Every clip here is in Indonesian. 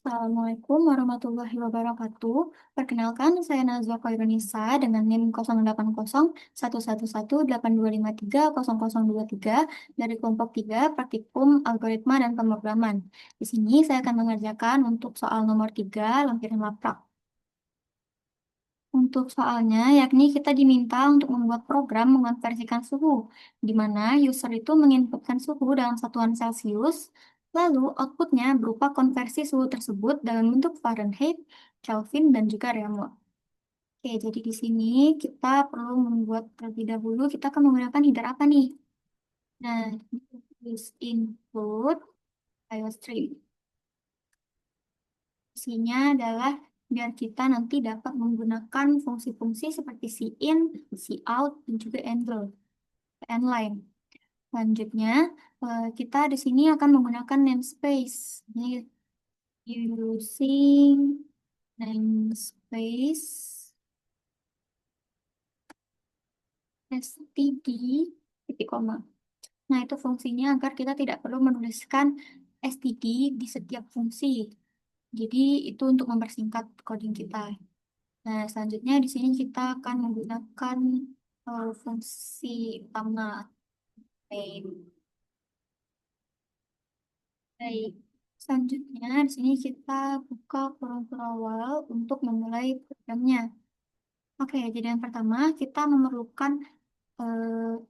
Assalamualaikum warahmatullahi wabarakatuh. Perkenalkan, saya Nazwa Khairunisa dengan NIM 08018182530023 dari kelompok 3 Praktikum Algoritma dan Pemrograman. Di sini saya akan mengerjakan untuk soal nomor 3 lampiran laprak. Untuk soalnya, yakni kita diminta untuk membuat program mengonversikan suhu, di mana user itu menginputkan suhu dalam satuan Celcius, lalu outputnya berupa konversi suhu tersebut dalam bentuk Fahrenheit, Kelvin, dan juga Reaumur. Oke, jadi di sini kita perlu membuat terlebih dahulu, kita akan menggunakan header apa nih? Nah, use input IOStream. Isinya adalah biar kita nanti dapat menggunakan fungsi-fungsi seperti cout, cout, dan juga endline. Selanjutnya, kita di sini akan menggunakan namespace. Ini using namespace std titik koma. Nah, itu fungsinya agar kita tidak perlu menuliskan std di setiap fungsi. Jadi, itu untuk mempersingkat coding kita. Nah, selanjutnya di sini kita akan menggunakan fungsi utama main. Baik. Selanjutnya di sini kita buka kurung awal untuk memulai programnya. Oke, jadi yang pertama kita memerlukan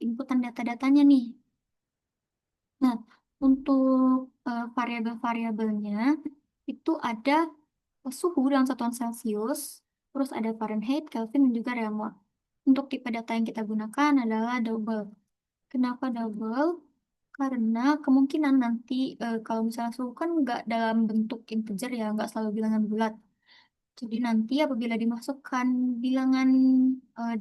inputan data-datanya nih. Nah, untuk variabel-variabelnya itu ada suhu dalam satuan Celcius, terus ada Fahrenheit, Kelvin, dan juga Reaumur. Untuk tipe data yang kita gunakan adalah double. Kenapa double? Karena kemungkinan nanti kalau misalnya suhu kan nggak dalam bentuk integer ya, nggak selalu bilangan bulat. Jadi nanti apabila dimasukkan bilangan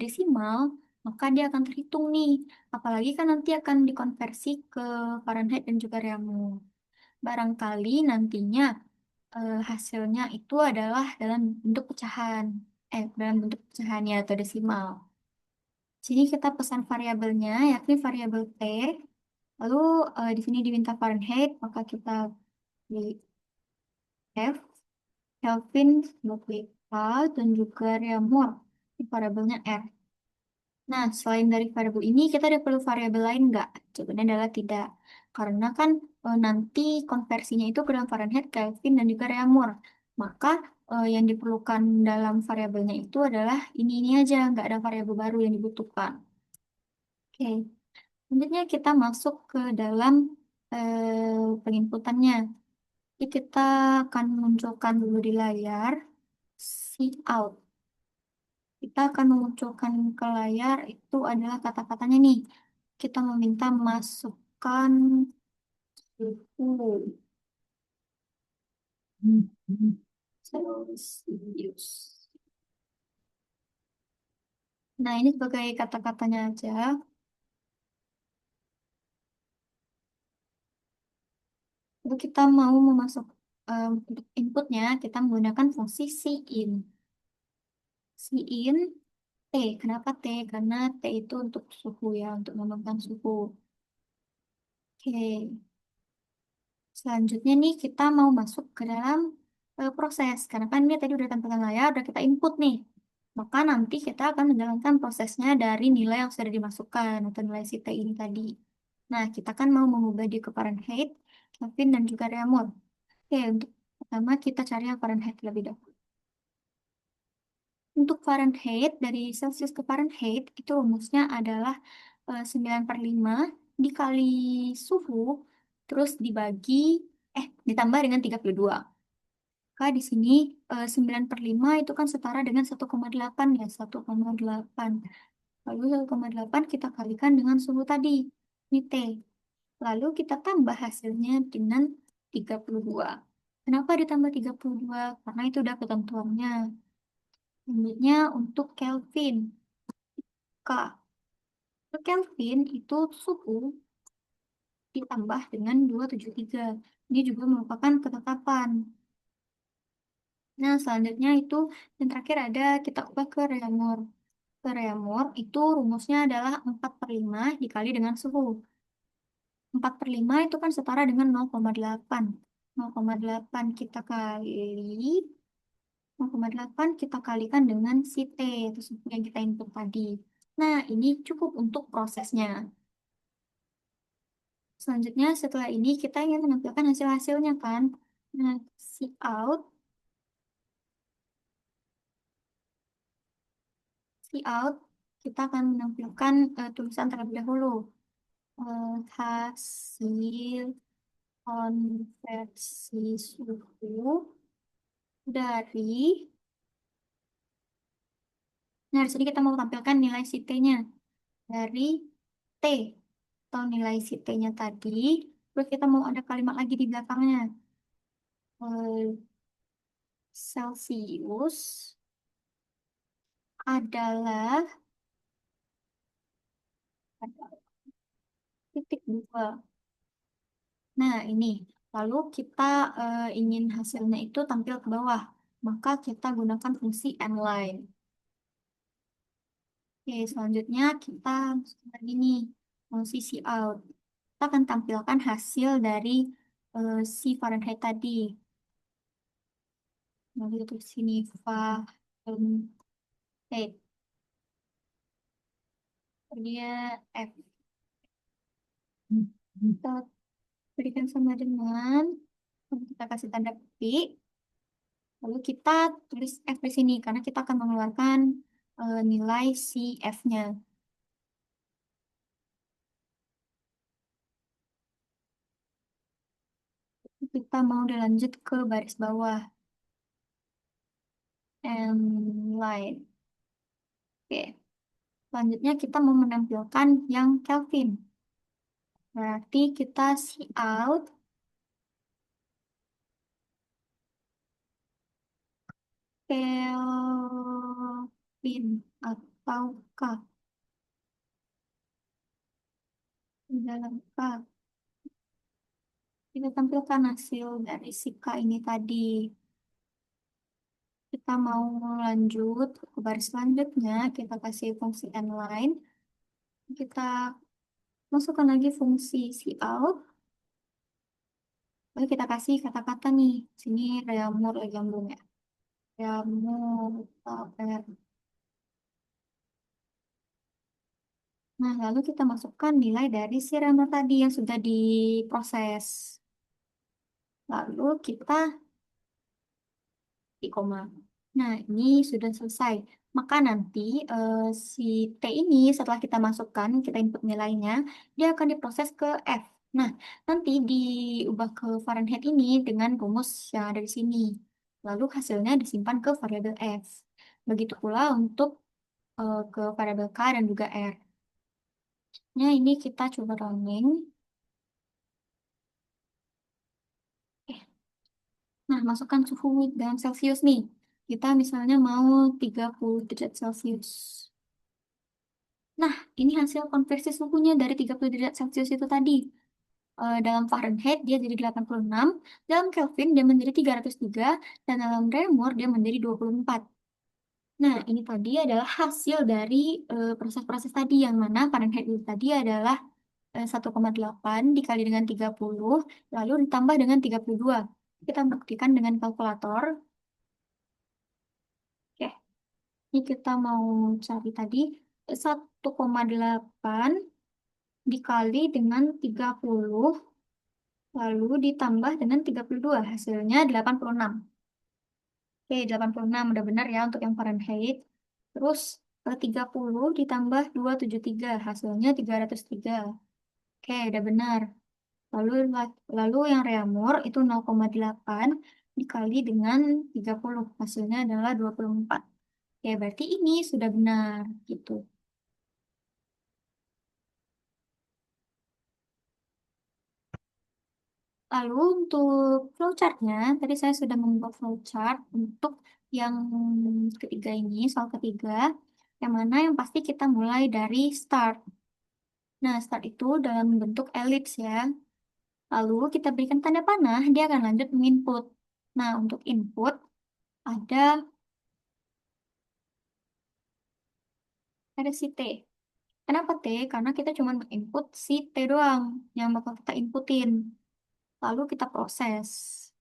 desimal, maka dia akan terhitung nih. Apalagi kan nanti akan dikonversi ke Fahrenheit dan juga Reaumur. Barangkali nantinya hasilnya itu adalah dalam bentuk pecahan. Dalam bentuk pecahannya atau desimal. Sini kita pesan variabelnya, yakni variabel T. Lalu di sini diminta Fahrenheit, maka kita pilih F, Kelvin sebagai A, dan juga Reaumur, ini variabelnya R. Nah, selain dari variabel ini, kita ada perlu variabel lain nggak? Jawabannya adalah tidak. Karena kan nanti konversinya itu ke dalam Fahrenheit, Kelvin, dan juga Reaumur. Maka yang diperlukan dalam variabelnya itu adalah ini aja, nggak ada variabel baru yang dibutuhkan. Oke, selanjutnya kita masuk ke dalam penginputannya. Jadi kita akan munculkan dulu di layar cout. Kita akan memunculkan ke layar itu adalah kata-katanya nih. Kita meminta masukkan suhu Celsius. Nah, ini sebagai kata-katanya aja. Lalu kita mau memasuk untuk inputnya, kita menggunakan fungsi cin. Cin T. Kenapa T? Karena T itu untuk suhu ya, untuk menentukan suhu. Oke. Selanjutnya nih kita mau masuk ke dalam proses. Karena kan ini tadi udah tampilkan layar, udah kita input nih. Maka nanti kita akan menjalankan prosesnya dari nilai yang sudah dimasukkan atau nilai si T ini tadi. Nah, kita kan mau mengubah dia ke Fahrenheit, Kelvin, dan juga Reaumur. Oke, untuk pertama kita cari yang Fahrenheit lebih dahulu. Untuk Fahrenheit, dari Celsius ke Fahrenheit, itu rumusnya adalah 9/5 dikali suhu, terus ditambah dengan 32. Maka di sini 9/5 itu kan setara dengan 1,8 ya, 1,8. Lalu 1,8 kita kalikan dengan suhu tadi, ini T. Lalu kita tambah hasilnya dengan 32. Kenapa ditambah 32? Karena itu udah ketentuannya. Selanjutnya untuk Kelvin. K. Untuk Kelvin itu suhu ditambah dengan 273. Ini juga merupakan ketetapan. Nah, selanjutnya itu yang terakhir ada kita ubah ke Reaumur. Ke Reaumur itu rumusnya adalah 4/5 dikali dengan suhu. 4/5 itu kan setara dengan 0,8. 0,8 kita kali 0,8 kita kalikan dengan si T, itu suhu yang kita input tadi. Nah, ini cukup untuk prosesnya. Selanjutnya, setelah ini kita ingin menampilkan hasil-hasilnya kan. Nah, out, out, kita akan menampilkan tulisan terlebih dahulu. Hasil konversi suhu dari, nah di sini kita mau tampilkan nilai si T-nya dari T atau nilai si T-nya tadi. Terus kita mau ada kalimat lagi di belakangnya. Eh, Celsius adalah titik dua. Nah, ini. Lalu kita ingin hasilnya itu tampil ke bawah. Maka kita gunakan fungsi nline. Oke, selanjutnya kita masuk lagi nih, fungsi out. Kita akan tampilkan hasil dari si Fahrenheit tadi. Nah, itu di sini Fahrenheit. Dia F. Kita berikan sama dengan, kita kasih tanda petik. Lalu kita tulis F di sini, karena kita akan mengeluarkan nilai si F-nya. Kita mau dilanjut ke baris bawah. And line. Oke. Selanjutnya kita mau menampilkan yang Kelvin. Berarti kita out Kelvin ataukah di dalam K. Kita tampilkan hasil dari si K ini tadi. Kita mau lanjut ke baris selanjutnya, kita kasih fungsi nline. Kita masukkan lagi fungsi out. Lalu kita kasih kata-kata nih. Sini Reaumur lagi nyambung ya. Reaumur. Nah, lalu kita masukkan nilai dari si Reaumur tadi yang sudah diproses. Lalu kita di koma. Nah, ini sudah selesai. Maka nanti eh, si T ini setelah kita masukkan, kita input nilainya, dia akan diproses ke F. Nah, nanti diubah ke Fahrenheit ini dengan rumus yang ada di sini. Lalu hasilnya disimpan ke variabel F. Begitu pula untuk ke variabel K dan juga R. Nah, ini kita coba running. Eh, Nah, masukkan suhu dalam Celcius nih. Kita misalnya mau 30 derajat Celcius. Nah, ini hasil konversi suhunya dari 30 derajat Celcius itu tadi. Dalam Fahrenheit dia jadi 86, dalam Kelvin dia menjadi 303, dan dalam Reaumur dia menjadi 24. Nah, ini tadi adalah hasil dari proses-proses tadi yang mana Fahrenheit itu tadi adalah 1,8 dikali dengan 30, lalu ditambah dengan 32. Kita buktikan dengan kalkulator. Oke, ini kita mau cari tadi 1,8 dikali dengan 30, lalu ditambah dengan 32, hasilnya 86. Oke, 86 udah benar ya untuk yang Fahrenheit. Terus 30 ditambah 273, hasilnya 303. Oke, udah benar. Lalu lalu yang Reaumur itu 0,8 dikali dengan 30, hasilnya adalah 24. Oke, berarti ini sudah benar gitu. Lalu untuk flowchartnya, tadi saya sudah membuat flowchart untuk yang ketiga ini, soal ketiga, yang mana yang pasti kita mulai dari start. Nah, start itu dalam bentuk elips ya. Lalu kita berikan tanda panah, dia akan lanjut menginput. Nah, untuk input ada si T. Kenapa T? Karena kita cuma menginput si T doang yang bakal kita inputin. Lalu kita proses.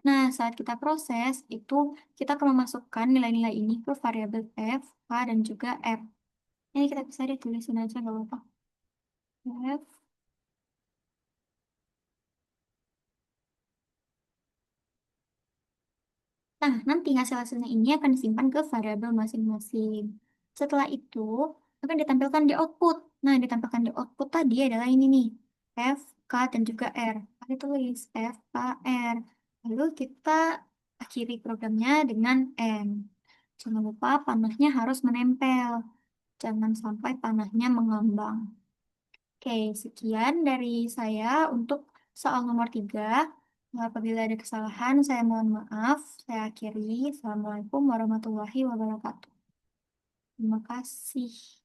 Nah, saat kita proses, itu kita akan memasukkan nilai-nilai ini ke variabel f, k, dan juga r. Ini kita bisa ditulisin aja, nggak apa-apa. F. Nah, nanti hasil-hasilnya ini akan disimpan ke variabel masing-masing. Setelah itu, akan ditampilkan di output. Nah, yang ditampilkan di output tadi adalah ini nih, F, K, dan juga R. Kita tulis F, K, R. Lalu kita akhiri programnya dengan N. Jangan lupa panahnya harus menempel. Jangan sampai panahnya mengambang. Oke, sekian dari saya untuk soal nomor 3. Apabila ada kesalahan, saya mohon maaf. Saya akhiri. Assalamualaikum warahmatullahi wabarakatuh. Terima kasih.